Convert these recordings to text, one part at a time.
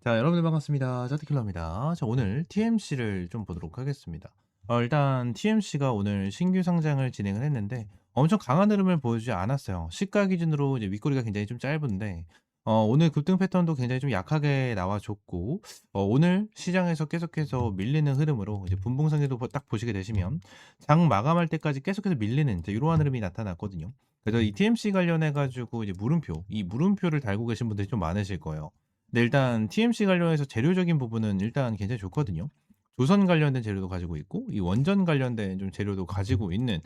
자, 여러분들 반갑습니다. 짜트킬러입니다. 자, 오늘 TMC를 좀 보도록 하겠습니다. 일단 TMC가 오늘 신규 상장을 진행을 했는데 엄청 강한 흐름을 보여주지 않았어요. 시가 기준으로 이제 윗꼬리가 굉장히 좀 짧은데 오늘 급등 패턴도 굉장히 좀 약하게 나와줬고 오늘 시장에서 계속해서 밀리는 흐름으로 이제 분봉상에도 딱 보시게 되시면 장 마감할 때까지 계속해서 밀리는 이제 이러한 흐름이 나타났거든요. 그래서 이 TMC 관련해 가지고 이제 물음표, 이 물음표를 달고 계신 분들이 좀 많으실 거예요. 네, 일단 TMC 관련해서 재료적인 부분은 일단 굉장히 좋거든요. 조선 관련된 재료도 가지고 있고 이 원전 관련된 좀 재료도 가지고 있는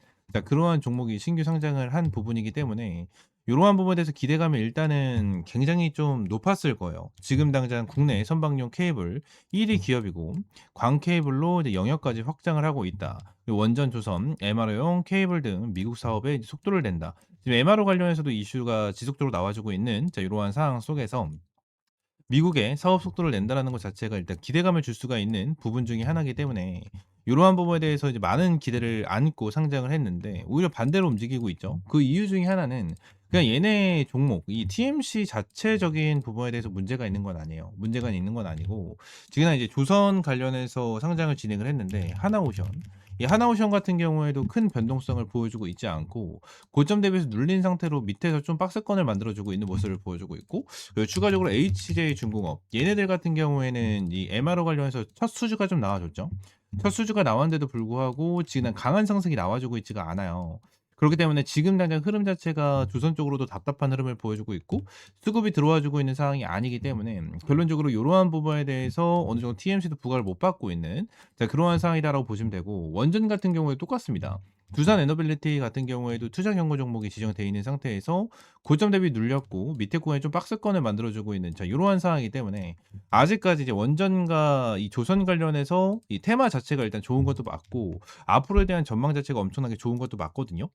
그러한 종목이 신규 상장을 한 부분이기 때문에 이러한 부분에 대해서 기대감이 일단은 굉장히 좀 높았을 거예요. 지금 당장 국내 선박용 케이블 1위 기업이고 광 케이블로 이제 영역까지 확장을 하고 있다. 그리고 원전 조선, MRO용 케이블 등 미국 사업에 이제 속도를 낸다. 지금 MRO 관련해서도 이슈가 지속적으로 나와주고 있는 이러한 상황 속에서 미국의 사업 속도를 낸다라는 것 자체가 일단 기대감을 줄 수가 있는 부분 중에 하나이기 때문에 이러한 부분에 대해서 이제 많은 기대를 안고 상장을 했는데 오히려 반대로 움직이고 있죠. 그 이유 중에 하나는 그냥 얘네 종목 이 TMC 자체적인 부분에 대해서 문제가 있는 건 아니에요. 문제가 있는 건 아니고 지금 이제 조선 관련해서 상장을 진행을 했는데 하나오션 이 하나오션 같은 경우에도 큰 변동성을 보여주고 있지 않고 고점 대비해서 눌린 상태로 밑에서 좀 박스권을 만들어주고 있는 모습을 보여주고 있고, 그리고 추가적으로 HJ중공업 얘네들 같은 경우에는 이 MRO 관련해서 첫 수주가 좀 나와줬죠. 첫 수주가 나왔는데도 불구하고 지금 강한 상승이 나와주고 있지가 않아요. 그렇기 때문에 지금 당장 흐름 자체가 조선 쪽으로도 답답한 흐름을 보여주고 있고 수급이 들어와주고 있는 상황이 아니기 때문에 결론적으로 이러한 부분에 대해서 어느 정도 TMC도 부과를 못 받고 있는 그러한 상황이다라고 보시면 되고, 원전 같은 경우에 똑같습니다. 두산 에너빌리티 같은 경우에도 투자 경고 종목이 지정되어 있는 상태에서 고점 대비 눌렸고 밑에 구간에 좀 박스권을 만들어주고 있는 이러한 상황이기 때문에 아직까지 이제 원전과 이 조선 관련해서 이 테마 자체가 일단 좋은 것도 맞고 앞으로에 대한 전망 자체가 엄청나게 좋은 것도 맞거든요.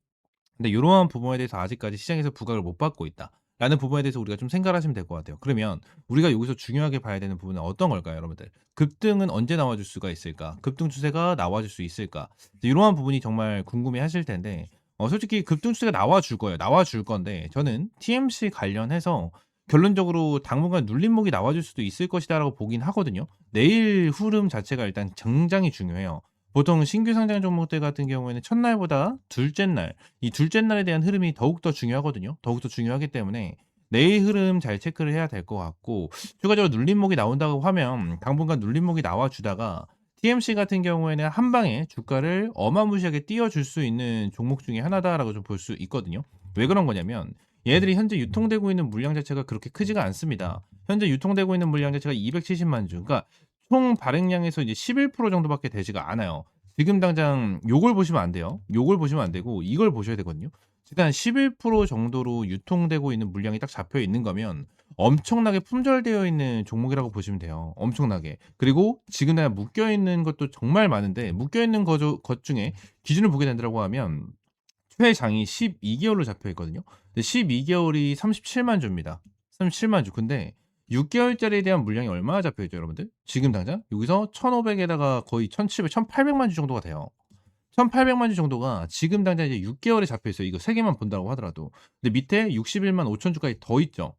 근데 이러한 부분에 대해서 아직까지 시장에서 부각을 못 받고 있다 라는 부분에 대해서 우리가 좀 생각을 하시면 될 것 같아요. 그러면 우리가 여기서 중요하게 봐야 되는 부분은 어떤 걸까요, 여러분들? 급등은 언제 나와줄 수가 있을까? 급등 추세가 나와줄 수 있을까? 이러한 부분이 정말 궁금해 하실 텐데 솔직히 급등 추세가 나와줄 거예요. 나와줄 건데 저는 TMC 관련해서 결론적으로 당분간 눌림목이 나와줄 수도 있을 것이다라고 보긴 하거든요. 내일 흐름 자체가 일단 굉장히 중요해요. 보통 신규 상장 종목들 같은 경우에는 첫날보다 둘째 날, 이 둘째 날에 대한 흐름이 더욱더 중요하거든요. 더욱더 중요하기 때문에 내일 흐름 잘 체크를 해야 될 것 같고, 추가적으로 눌림목이 나온다고 하면 당분간 눌림목이 나와주다가 TMC 같은 경우에는 한 방에 주가를 어마무시하게 띄워줄 수 있는 종목 중에 하나다라고 좀 볼 수 있거든요. 왜 그런 거냐면 얘들이 현재 유통되고 있는 물량 자체가 그렇게 크지가 않습니다. 현재 유통되고 있는 물량 자체가 270만 주. 그러니까 총 발행량에서 이제 11% 정도밖에 되지가 않아요. 지금 당장 요걸 보시면 안 돼요. 요걸 보시면 안 되고 이걸 보셔야 되거든요. 일단 11% 정도로 유통되고 있는 물량이 딱 잡혀 있는 거면 엄청나게 품절되어 있는 종목이라고 보시면 돼요. 엄청나게. 그리고 지금 내가 묶여 있는 것도 정말 많은데 묶여 있는 것 중에 기준을 보게 된다고 하면 최장이 12개월로 잡혀 있거든요. 근데 12개월이 37만 주입니다. 37만 주. 근데 6개월짜리에 대한 물량이 얼마나 잡혀 있죠, 여러분들? 지금 당장 여기서 1,500에다가 거의 1,700, 1,800만 주 정도가 돼요. 1,800만 주 정도가 지금 당장 이제 6개월에 잡혀 있어요. 이거 세 개만 본다고 하더라도. 근데 밑에 61만 5천 주까지 더 있죠.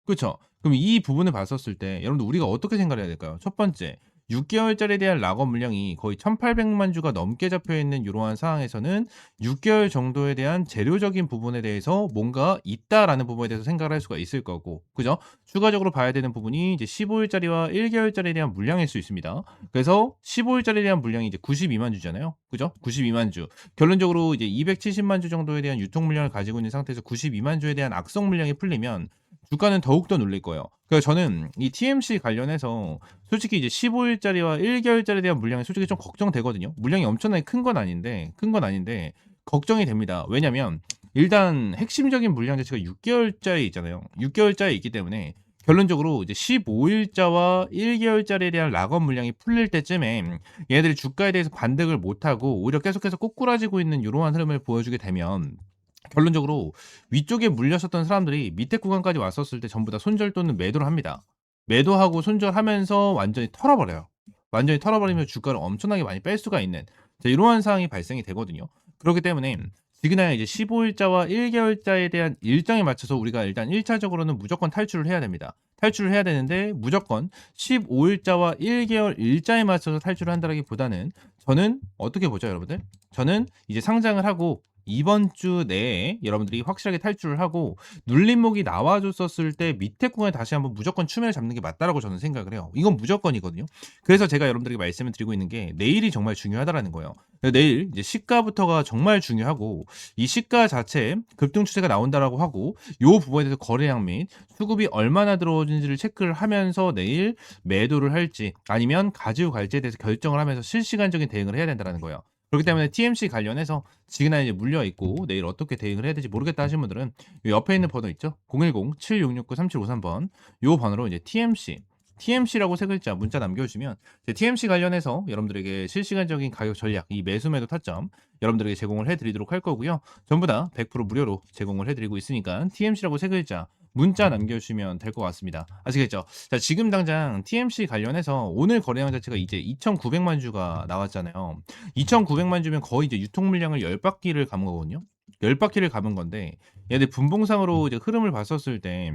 그쵸? 그럼 이 부분을 봤었을 때 여러분들 우리가 어떻게 생각을 해야 될까요? 첫 번째, 6개월짜리에 대한 락업 물량이 거의 1,800만 주가 넘게 잡혀 있는 이러한 상황에서는 6개월 정도에 대한 재료적인 부분에 대해서 뭔가 있다라는 부분에 대해서 생각을 할 수가 있을 거고, 그죠? 추가적으로 봐야 되는 부분이 이제 15일짜리와 1개월짜리에 대한 물량일 수 있습니다. 그래서 15일짜리에 대한 물량이 이제 92만 주잖아요. 그죠? 92만 주. 결론적으로 이제 270만 주 정도에 대한 유통 물량을 가지고 있는 상태에서 92만 주에 대한 악성 물량이 풀리면 주가는 더욱더 눌릴 거예요. 그래서 저는 이 TMC 관련해서 솔직히 이제 15일짜리와 1개월짜리에 대한 물량이 솔직히 좀 걱정되거든요. 물량이 엄청나게 큰 건 아닌데 걱정이 됩니다. 왜냐면 일단 핵심적인 물량 자체가 6개월짜리 있잖아요. 6개월짜리 있기 때문에 결론적으로 이제 15일자와 1개월짜리에 대한 락업 물량이 풀릴 때쯤에 얘네들이 주가에 대해서 반등을 못하고 오히려 계속해서 꼬꾸라지고 있는 이러한 흐름을 보여주게 되면 결론적으로 위쪽에 물렸었던 사람들이 밑에 구간까지 왔었을 때 전부 다 손절 또는 매도를 합니다. 매도하고 손절하면서 완전히 털어버려요. 완전히 털어버리면 주가를 엄청나게 많이 뺄 수가 있는 이러한 상황이 발생이 되거든요. 그렇기 때문에 지그날 이제 15일자와 1개월자에 대한 일정에 맞춰서 우리가 일단 1차적으로는 무조건 탈출을 해야 됩니다. 탈출을 해야 되는데 무조건 15일자와 1개월 일자에 맞춰서 탈출을 한다라기보다는 저는 어떻게 보죠, 여러분들? 저는 이제 상장을 하고 이번 주 내에 여러분들이 확실하게 탈출을 하고 눌림목이 나와줬었을 때 밑에 구간에 다시 한번 무조건 추매를 잡는 게 맞다라고 저는 생각을 해요. 이건 무조건이거든요. 그래서 제가 여러분들에게 말씀을 드리고 있는 게 내일이 정말 중요하다라는 거예요. 내일 이제 시가부터가 정말 중요하고 이 시가 자체에 급등 추세가 나온다라고 하고 요 부분에 대해서 거래량 및 수급이 얼마나 들어오는지를 체크를 하면서 내일 매도를 할지 아니면 가지고 갈지에 대해서 결정을 하면서 실시간적인 대응을 해야 된다는 거예요. 그렇기 때문에 TMC 관련해서 지금은 이제 물려 있고 내일 어떻게 대응을 해야 될지 모르겠다 하시는 분들은 요 옆에 있는 번호 있죠? 010-7669-3753번 요 번호로 이제 TMC라고 세 글자 문자 남겨주시면 TMC 관련해서 여러분들에게 실시간적인 가격 전략, 이 매수 매도 타점 여러분들에게 제공을 해드리도록 할 거고요. 전부 다 100% 무료로 제공을 해드리고 있으니까 TMC라고 세 글자 문자 남겨주시면 될 것 같습니다. 아시겠죠? 자, 지금 당장 TMC 관련해서 오늘 거래량 자체가 이제 2,900만 주가 나왔잖아요. 2,900만 주면 거의 이제 유통 물량을 10바퀴를 감은 거거든요. 10바퀴를 감은 건데 얘들 분봉상으로 이제 흐름을 봤었을 때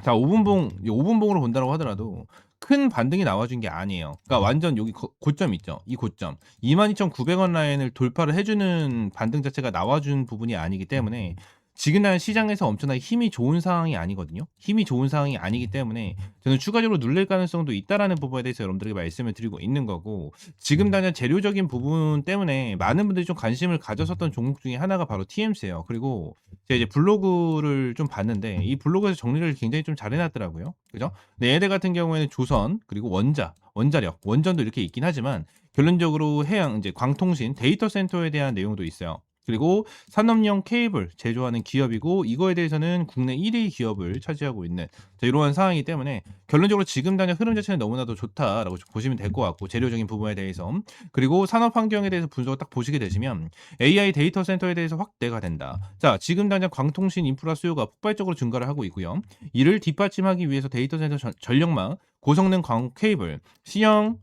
자, 5분봉으로 본다고 하더라도 큰 반등이 나와준 게 아니에요. 그러니까 완전 여기 고점 있죠. 이 고점 22,900원 라인을 돌파를 해주는 반등 자체가 나와준 부분이 아니기 때문에 지금날 시장에서 엄청나게 힘이 좋은 상황이 아니거든요. 힘이 좋은 상황이 아니기 때문에 저는 추가적으로 눌릴 가능성도 있다라는 부분에 대해서 여러분들에게 말씀을 드리고 있는 거고 지금 당장 재료적인 부분 때문에 많은 분들이 좀 관심을 가졌었던 종목 중에 하나가 바로 TMC예요. 그리고 제가 이제 블로그를 좀 봤는데 이 블로그에서 정리를 굉장히 좀 잘 해놨더라고요. 그죠? 근데 얘들 같은 경우에는 조선 그리고 원자력, 원전도 이렇게 있긴 하지만 결론적으로 해양, 이제 광통신, 데이터 센터에 대한 내용도 있어요. 그리고 산업용 케이블 제조하는 기업이고 이거에 대해서는 국내 1위 기업을 차지하고 있는 이러한 상황이기 때문에 결론적으로 지금 당장 흐름 자체는 너무나도 좋다라고 보시면 될 것 같고 재료적인 부분에 대해서 그리고 산업 환경에 대해서 분석을 딱 보시게 되시면 AI 데이터 센터에 대해서 확대가 된다. 자, 지금 당장 광통신 인프라 수요가 폭발적으로 증가를 하고 있고요. 이를 뒷받침하기 위해서 데이터 센터 전력망, 고성능 광 케이블, C형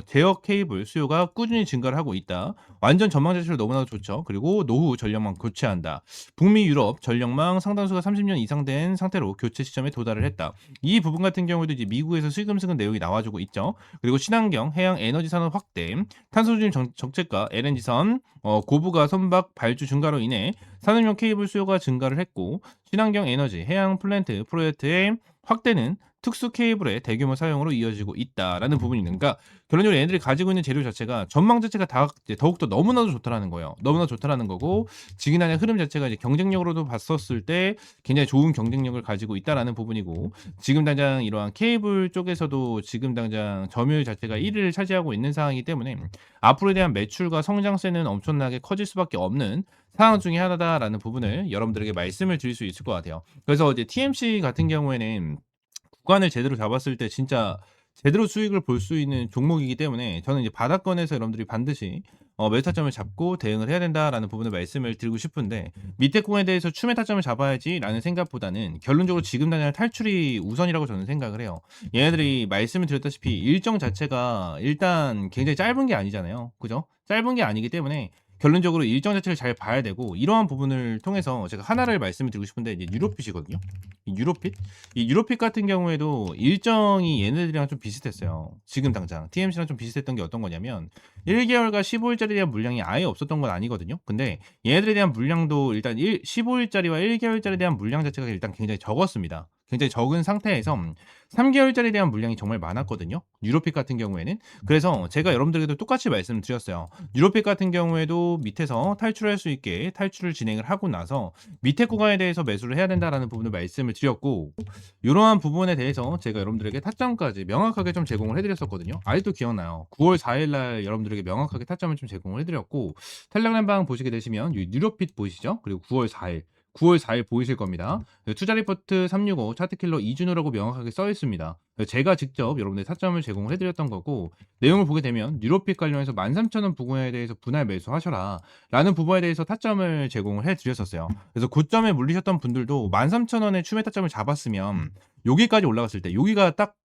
제어 케이블 수요가 꾸준히 증가를 하고 있다. 완전 전망 자체로 너무나도 좋죠. 그리고 노후 전력망 교체한다. 북미 유럽 전력망 상당수가 30년 이상 된 상태로 교체 시점에 도달을 했다. 이 부분 같은 경우에도 이제 미국에서 슬금슬금 내용이 나와주고 있죠. 그리고 친환경 해양 에너지 산업 확대, 탄소중립 정책과 LNG선 고부가 선박 발주 증가로 인해 산업용 케이블 수요가 증가를 했고 친환경 에너지 해양 플랜트 프로젝트의 확대는 특수 케이블의 대규모 사용으로 이어지고 있다라는 부분이 있는 그러니까 결론적으로 얘네들이 가지고 있는 재료 자체가 전망 자체가 더욱더 너무나도 좋다라는 거예요. 너무나 좋다라는 거고 지금의 흐름 자체가 이제 경쟁력으로도 봤었을 때 굉장히 좋은 경쟁력을 가지고 있다라는 부분이고 지금 당장 이러한 케이블 쪽에서도 지금 당장 점유율 자체가 1위를 차지하고 있는 상황이기 때문에 앞으로에 대한 매출과 성장세는 엄청나게 커질 수밖에 없는 상황 중에 하나다라는 부분을 여러분들에게 말씀을 드릴 수 있을 것 같아요. 그래서 이제 TMC 같은 경우에는 구간을 제대로 잡았을 때 진짜 제대로 수익을 볼 수 있는 종목이기 때문에 저는 이제 바닥권에서 여러분들이 반드시 매수 타점을 잡고 대응을 해야 된다라는 부분을 말씀을 드리고 싶은데 밑에 구간에 대해서 추매 타점을 잡아야지라는 생각보다는 결론적으로 지금 당장 탈출이 우선이라고 저는 생각을 해요. 얘네들이 말씀을 드렸다시피 일정 자체가 일단 굉장히 짧은 게 아니잖아요. 그죠? 짧은 게 아니기 때문에 결론적으로 일정 자체를 잘 봐야 되고 이러한 부분을 통해서 제가 하나를 말씀을 드리고 싶은데 이제 유로핏이거든요. 이 유로핏 같은 경우에도 일정이 얘네들이랑 좀 비슷했어요. 지금 당장 TMC랑 좀 비슷했던 게 어떤 거냐면 1개월과 15일짜리에 대한 물량이 아예 없었던 건 아니거든요. 근데 얘네들에 대한 물량도 일단 15일짜리와 1개월짜리에 대한 물량 자체가 일단 굉장히 적었습니다. 굉장히 적은 상태에서 3개월짜리에 대한 물량이 정말 많았거든요. 유로핏 같은 경우에는. 그래서 제가 여러분들에게도 똑같이 말씀드렸어요. 유로핏 같은 경우에도 밑에서 탈출할 수 있게 탈출을 진행을 하고 나서 밑에 구간에 대해서 매수를 해야 된다라는 부분을 말씀을 드렸고 이러한 부분에 대해서 제가 여러분들에게 타점까지 명확하게 좀 제공을 해드렸었거든요. 아직도 기억나요. 9월 4일날 여러분들에게 명확하게 타점을 좀 제공을 해드렸고 텔레그램방 보시게 되시면 유로핏 보이시죠? 그리고 9월 4일 보이실 겁니다. 투자 리포트 365 차트킬러 이준호라고 명확하게 써 있습니다. 제가 직접 여러분들 타점을 제공을 해드렸던 거고 내용을 보게 되면 유로핏 관련해서 13,000원 부근에 대해서 분할 매수하셔라 라는 부분에 대해서 타점을 제공을 해드렸었어요. 그래서 고점에 물리셨던 분들도 13,000원에 추매 타점을 잡았으면 여기까지 올라갔을 때 여기가 딱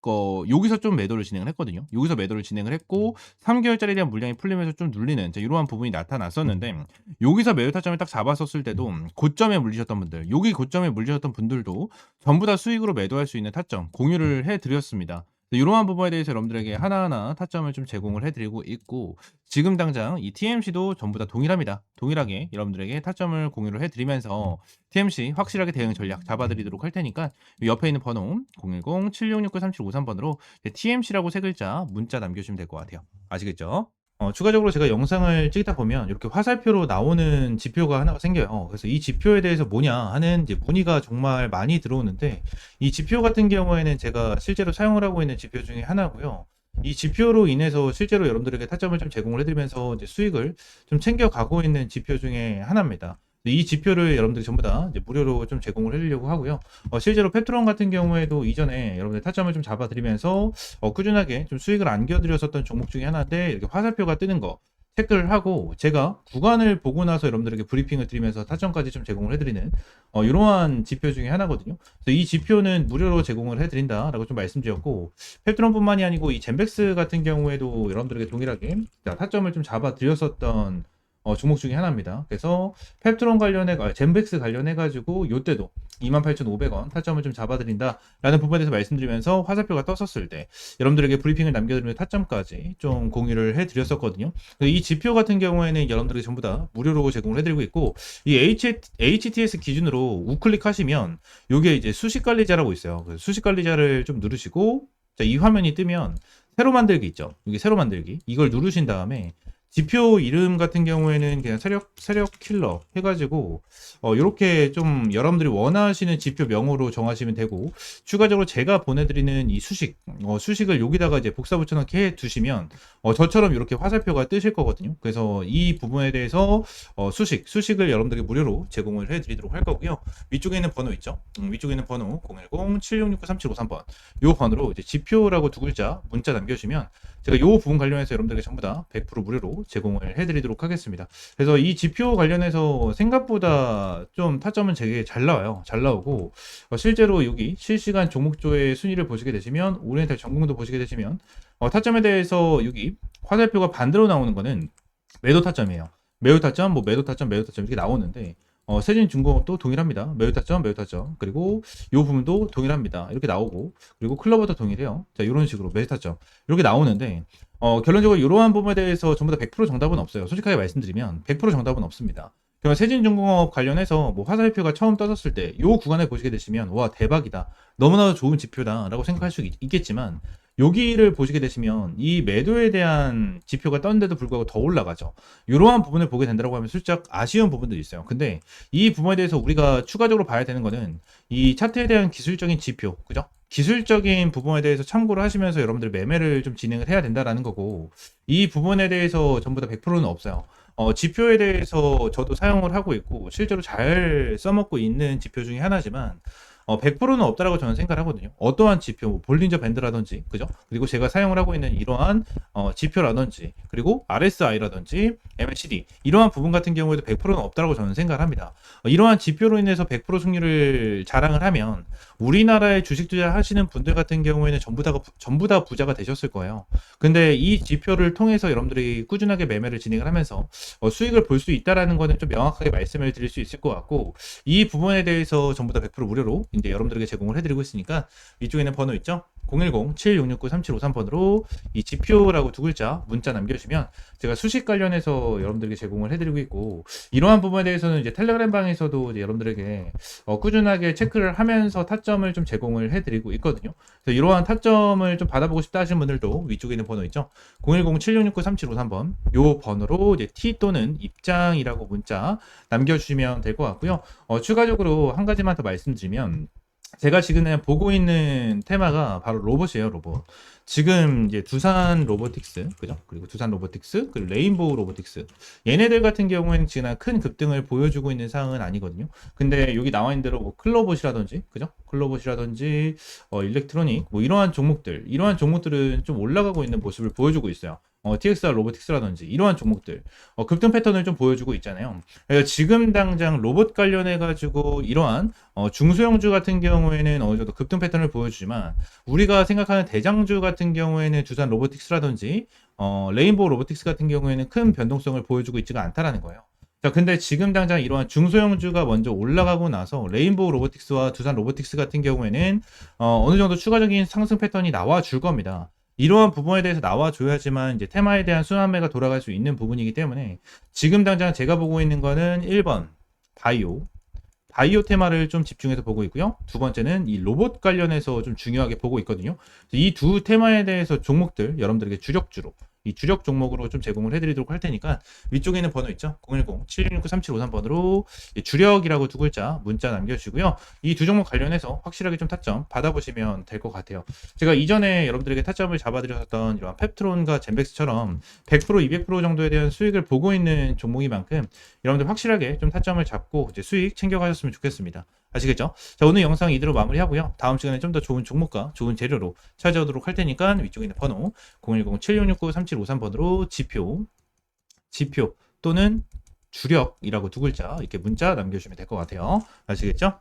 여기서 좀 매도를 진행을 했거든요. 여기서 매도를 진행을 했고 3개월짜리에 대한 물량이 풀리면서 좀 눌리는 이러한 부분이 나타났었는데 여기서 매도 타점을 딱 잡았었을 때도 고점에 물리셨던 분들, 여기 고점에 물리셨던 분들도 전부 다 수익으로 매도할 수 있는 타점 공유를 해 드렸습니다. 이러한 부분에 대해서 여러분들에게 하나하나 타점을 좀 제공을 해 드리고 있고 지금 당장 이 TMC도 전부 다 동일합니다. 동일하게 여러분들에게 타점을 공유를 해 드리면서 TMC 확실하게 대응 전략 잡아 드리도록 할 테니까 옆에 있는 번호 010-7669-3753번으로 TMC라고 세 글자 문자 남겨주시면 될 것 같아요. 아시겠죠? 추가적으로 제가 영상을 찍다 보면 이렇게 화살표로 나오는 지표가 하나가 생겨요. 그래서 이 지표에 대해서 뭐냐 하는 이제 문의가 정말 많이 들어오는데 이 지표 같은 경우에는 제가 실제로 사용을 하고 있는 지표 중에 하나고요. 이 지표로 인해서 실제로 여러분들에게 타점을 좀 제공을 해드리면서 이제 수익을 좀 챙겨가고 있는 지표 중에 하나입니다. 이 지표를 여러분들이 전부 다 이제 무료로 좀 제공을 해드리려고 하고요. 실제로 페트론 같은 경우에도 이전에 여러분들 타점을 좀 잡아드리면서 꾸준하게 좀 수익을 안겨드렸었던 종목 중에 하나인데 이렇게 화살표가 뜨는 거 체크를 하고 제가 구간을 보고 나서 여러분들에게 브리핑을 드리면서 타점까지 좀 제공을 해드리는 이러한 지표 중에 하나거든요. 그래서 이 지표는 무료로 제공을 해드린다라고 좀 말씀드렸고 페트론뿐만이 아니고 이 젠백스 같은 경우에도 여러분들에게 동일하게 타점을 좀 잡아드렸었던 종목 중에 하나입니다. 그래서 펩트론 젠백스 관련해가지고 요때도 28,500원 타점을 좀 잡아드린다라는 부분에 대해서 말씀드리면서 화살표가 떴었을 때 여러분들에게 브리핑을 남겨드리면 타점까지 좀 공유를 해드렸었거든요. 이 지표 같은 경우에는 여러분들에게 전부 다 무료로 제공을 해드리고 있고 이 HTS 기준으로 우클릭 하시면 요게 이제 수식관리자라고 있어요. 수식관리자를 좀 누르시고 이 화면이 뜨면 새로 만들기 있죠. 여기 새로 만들기 이걸 누르신 다음에 지표 이름 같은 경우에는 그냥 세력 킬러 해가지고 이렇게 좀 여러분들이 원하시는 지표 명으로 정하시면 되고 추가적으로 제가 보내드리는 이 수식을 여기다가 이제 복사 붙여넣기 해 두시면 저처럼 이렇게 화살표가 뜨실 거거든요. 그래서 이 부분에 대해서 수식을 여러분들에게 무료로 제공을 해드리도록 할 거고요. 위쪽에 있는 번호 있죠. 위쪽에 있는 번호 010-7669-3753번 이 번호로 이제 지표라고 두 글자 문자 남겨주시면 제가 이 부분 관련해서 여러분들에게 전부 다 100% 무료로 제공을 해드리도록 하겠습니다. 그래서 이 지표 관련해서 생각보다 좀 타점은 되게 잘 나와요. 잘 나오고 실제로 여기 실시간 종목조의 순위를 보시게 되시면 오리엔탈 전공도 보시게 되시면 타점에 대해서 여기 화살표가 반대로 나오는 거는 매도 타점이에요. 매도 타점, 매도 타점 이렇게 나오는데 세진중공업도 동일합니다. 매도 타점, 그리고 이 부분도 동일합니다. 이렇게 나오고, 그리고 클로버도 동일해요. 자, 이런 식으로 매도 타점 이렇게 나오는데, 결론적으로 이러한 부분에 대해서 전부 다 100% 정답은 없어요. 솔직하게 말씀드리면 100% 정답은 없습니다. 그럼 세진중공업 관련해서 화살표가 처음 떠졌을 때 이 구간을 보시게 되시면 와 대박이다. 너무나도 좋은 지표다라고 생각할 수 있겠지만 여기를 보시게 되시면 이 매도에 대한 지표가 떴는데도 불구하고 더 올라가죠. 이러한 부분을 보게 된다고 하면 슬쩍 아쉬운 부분들이 있어요. 근데 이 부분에 대해서 우리가 추가적으로 봐야 되는 거는 이 차트에 대한 기술적인 지표, 그죠? 기술적인 부분에 대해서 참고를 하시면서 여러분들 매매를 좀 진행을 해야 된다라는 거고 이 부분에 대해서 전부 다 100%는 없어요. 지표에 대해서 저도 사용을 하고 있고 실제로 잘 써먹고 있는 지표 중에 하나지만 100%는 없다라고 저는 생각을 하거든요. 어떠한 지표, 볼린저 밴드라든지, 그죠? 그리고 제가 사용을 하고 있는 이러한 지표라든지, 그리고 RSI라든지, MACD 이러한 부분 같은 경우에도 100%는 없다라고 저는 생각을 합니다. 이러한 지표로 인해서 100% 승률을 자랑을 하면 우리나라에 주식 투자하시는 분들 같은 경우에는 전부 다 부자가 되셨을 거예요. 근데 이 지표를 통해서 여러분들이 꾸준하게 매매를 진행을 하면서 수익을 볼 수 있다라는 거는 좀 명확하게 말씀을 드릴 수 있을 것 같고 이 부분에 대해서 전부 다 100% 무료로 이제 여러분들에게 제공을 해드리고 있으니까 위쪽에 있는 번호 있죠? 010-7669-3753번으로 이 지표라고 두 글자 문자 남겨주시면 제가 수식 관련해서 여러분들에게 제공을 해드리고 있고 이러한 부분에 대해서는 이제 텔레그램 방에서도 이제 여러분들에게 꾸준하게 체크를 하면서 타점을 좀 제공을 해드리고 있거든요. 그래서 이러한 타점을 좀 받아보고 싶다 하시는 분들도 위쪽에 있는 번호 있죠? 010-7669-3753번 요 번호로 이제 T 또는 입장이라고 문자 남겨주시면 될 것 같고요. 추가적으로 한 가지만 더 말씀드리면 제가 지금 보고 있는 테마가 바로 로봇이에요, 로봇. 지금 이제 두산 로보틱스, 그죠? 그리고 두산 로보틱스, 그리고 레인보우 로보틱스. 얘네들 같은 경우에는 지금 큰 급등을 보여주고 있는 상황은 아니거든요. 근데 여기 나와 있는 대로 클로봇이라든지, 그죠? 클로봇이라든지, 일렉트로닉, 이러한 종목들은 좀 올라가고 있는 모습을 보여주고 있어요. TXR 로보틱스라든지 이러한 종목들 급등 패턴을 좀 보여주고 있잖아요. 그래서 지금 당장 로봇 관련해 가지고 이러한 중소형주 같은 경우에는 어느 정도 급등 패턴을 보여주지만 우리가 생각하는 대장주 같은 경우에는 두산 로보틱스라든지 레인보우 로보틱스 같은 경우에는 큰 변동성을 보여주고 있지가 않다라는 거예요. 자, 근데 지금 당장 이러한 중소형주가 먼저 올라가고 나서 레인보우 로보틱스와 두산 로보틱스 같은 경우에는 어느 정도 추가적인 상승 패턴이 나와 줄 겁니다. 이러한 부분에 대해서 나와줘야지만 이제 테마에 대한 순환매가 돌아갈 수 있는 부분이기 때문에 지금 당장 제가 보고 있는 거는 1번 바이오 테마를 좀 집중해서 보고 있고요. 두 번째는 이 로봇 관련해서 좀 중요하게 보고 있거든요. 이 두 테마에 대해서 종목들 여러분들에게 주력주로 이 주력 종목으로 좀 제공을 해드리도록 할 테니까 위쪽에 있는 번호 있죠? 010-7669-3753번으로 주력이라고 두 글자 문자 남겨주시고요. 이 두 종목 관련해서 확실하게 좀 타점 받아보시면 될 것 같아요. 제가 이전에 여러분들에게 타점을 잡아드렸던 이런 펩트론과 젠백스처럼 100%, 200% 정도에 대한 수익을 보고 있는 종목인 만큼 여러분들 확실하게 좀 타점을 잡고 이제 수익 챙겨가셨으면 좋겠습니다. 아시겠죠? 자, 오늘 영상 이대로 마무리하고요. 다음 시간에 좀 더 좋은 종목과 좋은 재료로 찾아오도록 할 테니까 위쪽에 있는 번호 010-7669-3753번으로 지표 또는 주력이라고 두 글자 이렇게 문자 남겨주시면 될 것 같아요. 아시겠죠?